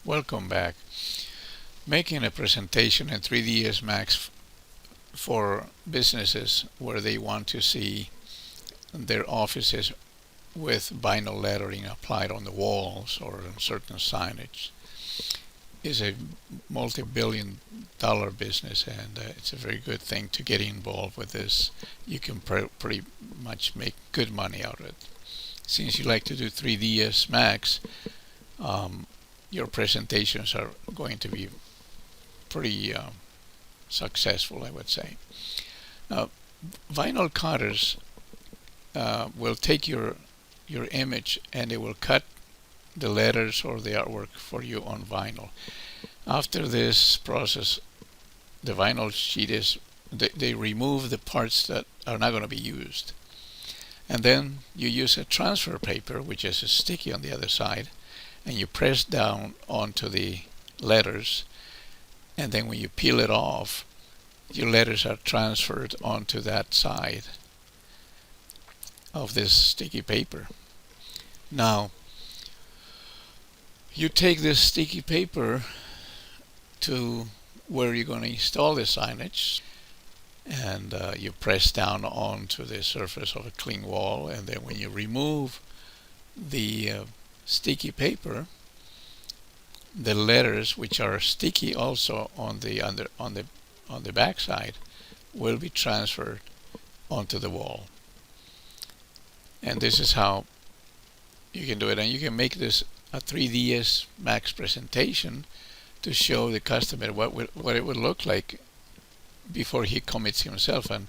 Welcome back. Making a presentation in 3ds Max for businesses where they want to see their offices with vinyl lettering applied on the walls or on certain signage is a multi-billion dollar business, and it's a very good thing to get involved with this. You can pretty much make good money out of it. Since you like to do 3ds Max, your presentations are going to be pretty successful, I would say. Now, vinyl cutters will take your image and they will cut the letters or the artwork for you on vinyl. After this process, the vinyl sheet is they remove the parts that are not going to be used, and then you use a transfer paper, which is sticky on the other side, and you press down onto the letters, and then when you peel it off, your letters are transferred onto that side of this sticky paper. Now, you take this sticky paper to where you're going to install the signage, and you press down onto the surface of a clean wall, and then when you remove the sticky paper, the letters, which are sticky also on the back side, will be transferred onto the wall. And this is how you can do it, and you can make this a 3ds Max presentation to show the customer what it would look like before he commits himself, and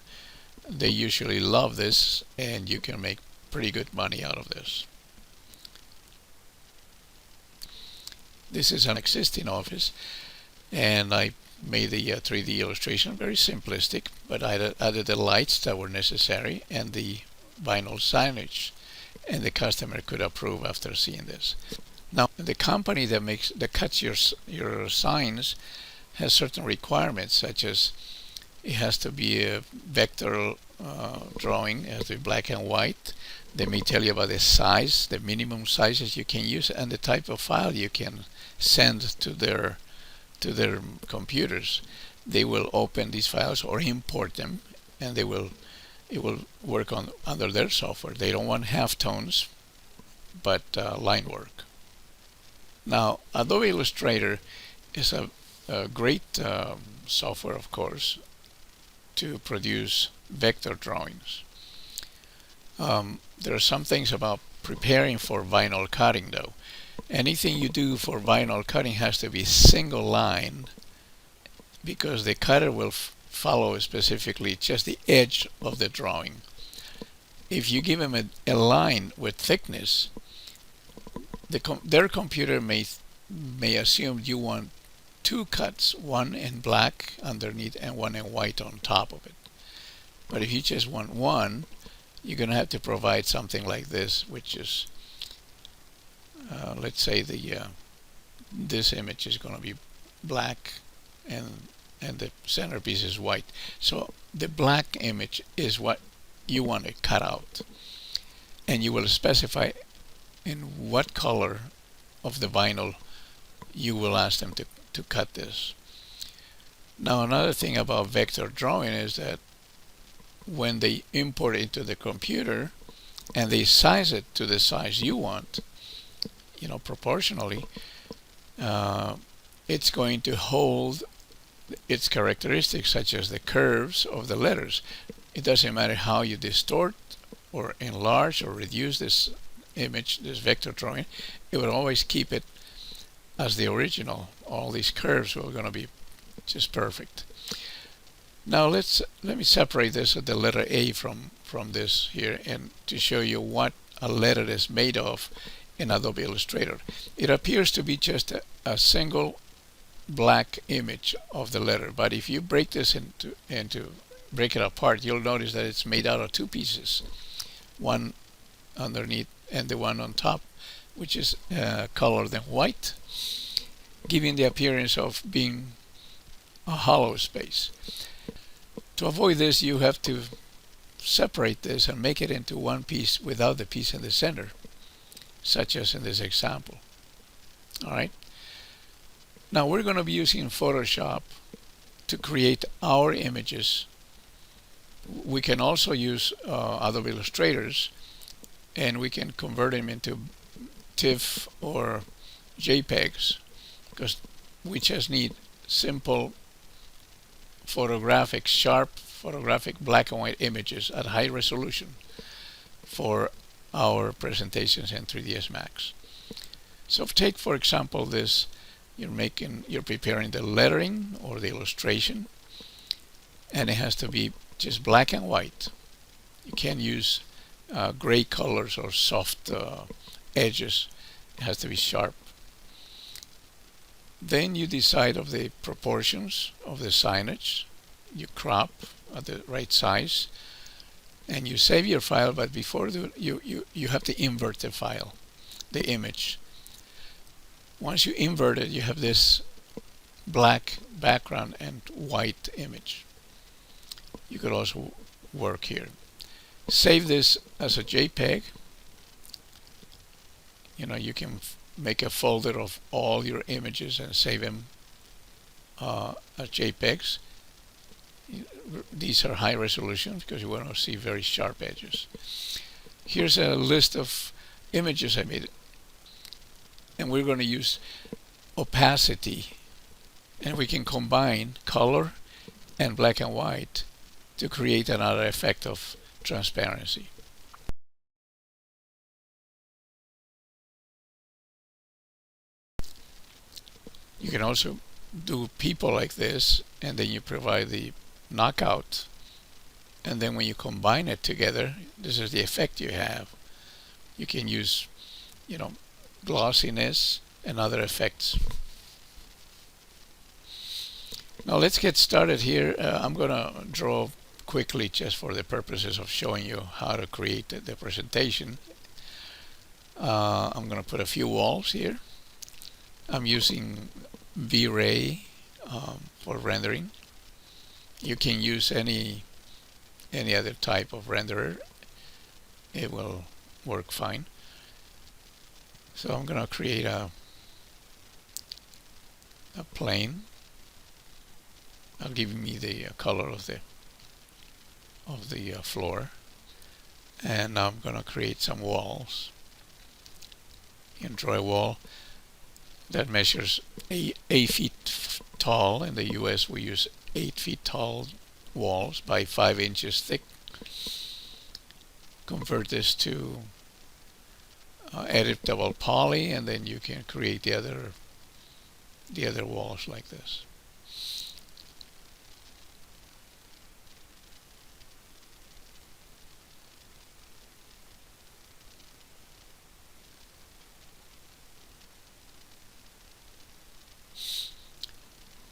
they usually love this, and you can make pretty good money out of this. This is an existing office, and I made the 3D illustration very simplistic, but I added the lights that were necessary and the vinyl signage, and the customer could approve after seeing this. Now, the company that cuts your signs has certain requirements, such as it has to be a vector drawing, it has to be black and white. They may tell you about the size, the minimum sizes you can use, and the type of file you can send to their computers. They will open these files or import them, and it will work under their software. They don't want halftones, but line work. Now, Adobe Illustrator is a great software, of course, to produce vector drawings. There are some things about preparing for vinyl cutting, though. Anything you do for vinyl cutting has to be single line, because the cutter will follow specifically just the edge of the drawing. If you give them a line with thickness, their computer may assume you want two cuts, one in black underneath and one in white on top of it. But if you just want one, you're going to have to provide something like this, which is let's say this image is going to be black and the centerpiece is white. So the black image is what you want to cut out, and you will specify in what color of the vinyl you will ask them to cut this. Now, another thing about vector drawing is that when they import it into the computer and they size it to the size you want, proportionally, it's going to hold its characteristics, such as the curves of the letters. It doesn't matter how you distort or enlarge or reduce this image, this vector drawing, it will always keep it as the original. All these curves are going to be just perfect. Now let me separate this at the letter A from this here, and to show you what a letter is made of in Adobe Illustrator. It appears to be just a single black image of the letter, but if you break this into break it apart, you'll notice that it's made out of two pieces, one underneath and the one on top, which is colored in white, giving the appearance of being a hollow space. To avoid this, you have to separate this and make it into one piece without the piece in the center, such as in this example. All right. Now we're going to be using Photoshop to create our images. We can also use Adobe Illustrators, and we can convert them into TIFF or JPEGs, because we just need simple sharp photographic black and white images at high resolution for our presentations in 3ds Max. So take, for example, this. You're preparing the lettering or the illustration, and it has to be just black and white. You can't use gray colors or soft edges. It has to be sharp. Then you decide of the proportions of the signage. You crop at the right size, and you save your file. But before you have to invert the file, the image. Once you invert it, you have this black background and white image. You could also work here. Save this as a JPEG. You can make a folder of all your images and save them as JPEGs. These are high resolution because you want to see very sharp edges. Here's a list of images I made. And we're going to use opacity, and we can combine color and black and white to create another effect of transparency. You can also do people like this, and then you provide the knockout, and then when you combine it together, this is the effect you have. You can use, glossiness and other effects. Now let's get started here. I'm going to draw quickly just for the purposes of showing you how to create the presentation. I'm going to put a few walls here. I'm using V-Ray for rendering. You can use any other type of renderer. It will work fine. So I'm going to create a plane. I'll give me the color of the floor, and I'm going to create some walls. You can draw a wall that measures 8 feet tall. In the US we use 8 feet tall walls by 5 inches thick. Convert this to editable poly, and then you can create the other walls like this.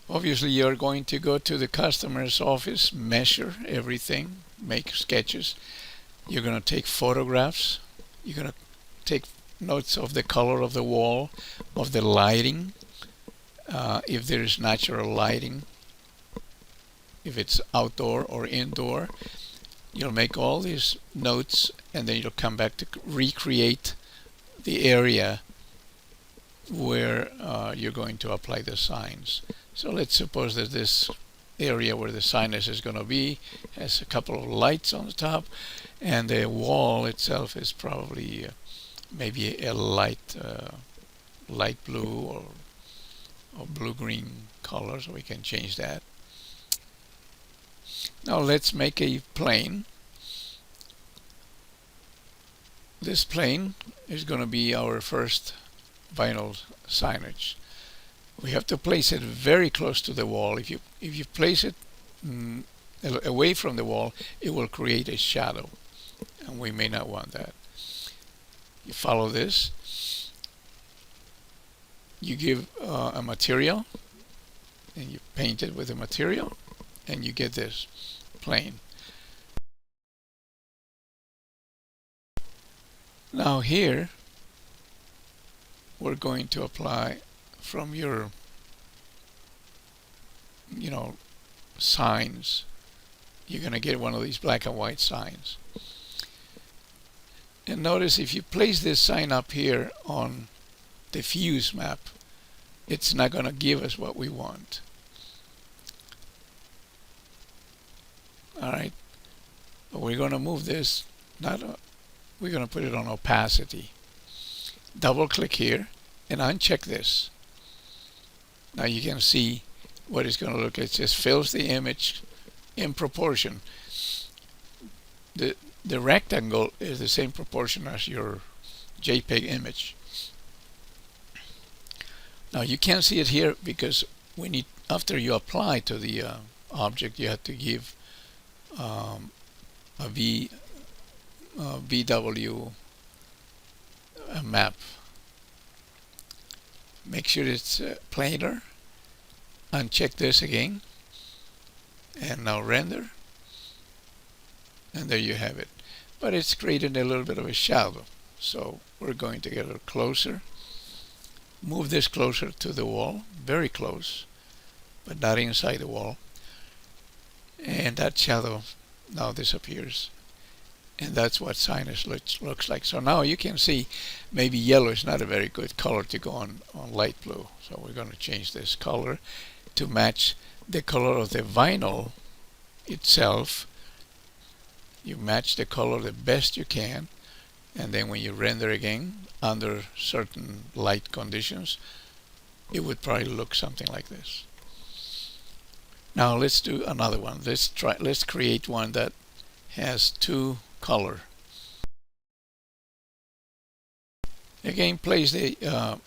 Obviously you're going to go to the customer's office, measure everything, make sketches. You're going to take photographs. You're going to take notes of the color of the wall, of the lighting, if there is natural lighting, if it's outdoor or indoor. You'll make all these notes, and then you'll come back to recreate the area where you're going to apply the signs. So let's suppose that this area where the signage is going to be has a couple of lights on the top, and the wall itself is probably maybe a light blue or blue-green color, so we can change that. Now let's make a plane. This plane is going to be our first vinyl signage. We have to place it very close to the wall. If you place it away from the wall, it will create a shadow, and we may not want that. You follow this. You give a material, and you paint it with a material, and you get this plane. Now here we're going to apply from your signs. You're going to get one of these black and white signs. And notice if you place this sign up here on diffuse map, it's not going to give us what we want. Alright, but we're going to move this, we're going to put it on opacity. Double click here and uncheck this. Now you can see what it's going to look like. It just fills the image in proportion. The rectangle is the same proportion as your JPEG image. Now you can't see it here because we need, after you apply to the object, you have to give a VW map. Make sure it's planar. Uncheck this again, and now render, and there you have it. But it's creating a little bit of a shadow, so we're going to get a little closer. Move this closer to the wall, very close, but not inside the wall, and that shadow now disappears. And that's what Signage looks like. So now you can see maybe yellow is not a very good color to go on light blue. So we're going to change this color to match the color of the vinyl itself. You match the color the best you can, and then when you render again under certain light conditions, it would probably look something like this. Now let's do another one. Let's create one that has two color. Again, place the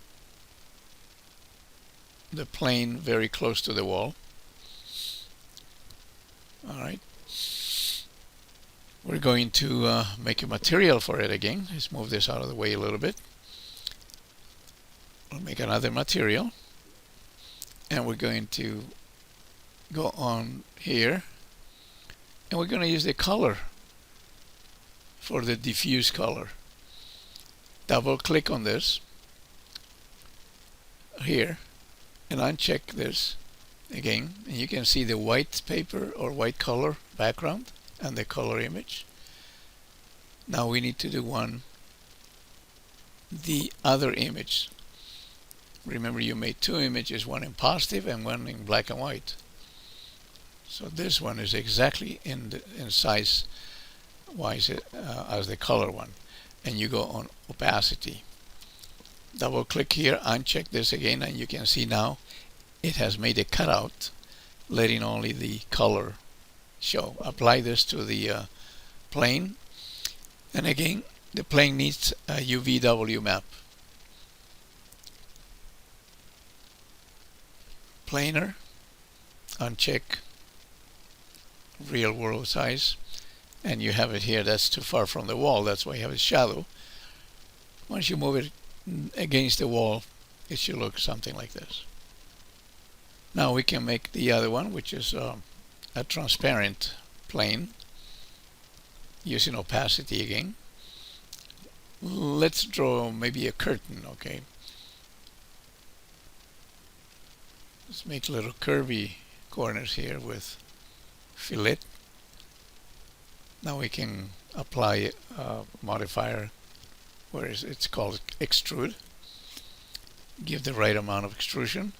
plane very close to the wall. Alright. We're going to make a material for it again. Let's move this out of the way a little bit. We'll make another material. And we're going to go on here. And we're going to use the color for the diffuse color. Double click on this here and uncheck this again, and you can see the white paper or white color background and the color image. Now we need to do the other image. Remember, you made two images, one in positive and one in black and white. So this one is exactly in size wise as the color one, and you go on opacity. Double click here, uncheck this again, and you can see now it has made a cutout, letting only the color show. Apply this to the plane, and again the plane needs a UVW map. Planar, uncheck real world size, and you have it here. That's too far from the wall, that's why you have a shadow. Once you move it against the wall, it should look something like this. Now we can make the other one, which is a transparent plane, using opacity again. Let's draw maybe a curtain. Okay, let's make little curvy corners here with fillet. Now we can apply a modifier where it's called extrude. Give the right amount of extrusion,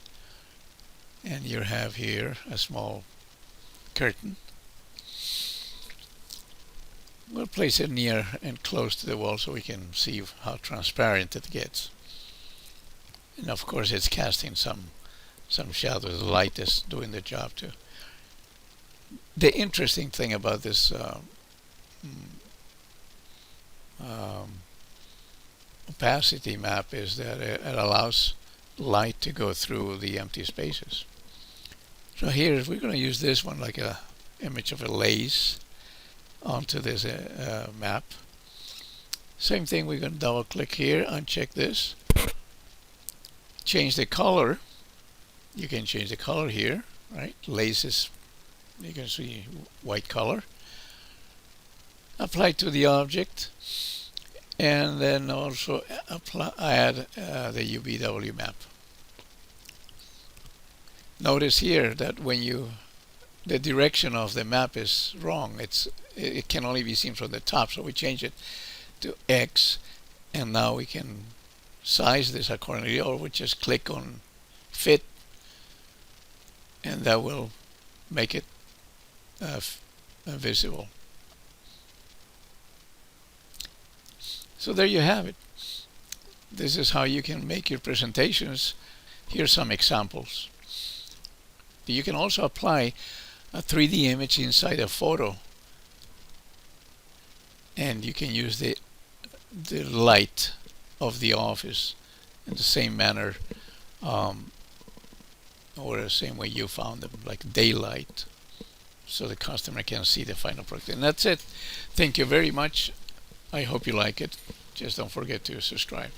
and you have here a small curtain. We'll place it near and close to the wall so we can see how transparent it gets. And of course it's casting some shadows. The light is doing the job too. The interesting thing about this opacity map is that it allows light to go through the empty spaces. So here we're going to use this one like a image of a lace onto this map. Same thing, we're going to double click here, uncheck this, change the color. You can change the color here, right? Lace is, you can see white color. Apply to the object, and then also add the UVW map. Notice here that when the direction of the map is wrong, it can only be seen from the top, so we change it to X, and now we can size this accordingly, or we just click on fit, and that will make it visible. So there you have it. This is how you can make your presentations. Here's some examples. You can also apply a 3D image inside a photo, and you can use the light of the office in the same manner, or the same way you found them, like daylight, so the customer can see the final product. And that's it. Thank you very much. I hope you like it. Just don't forget to subscribe.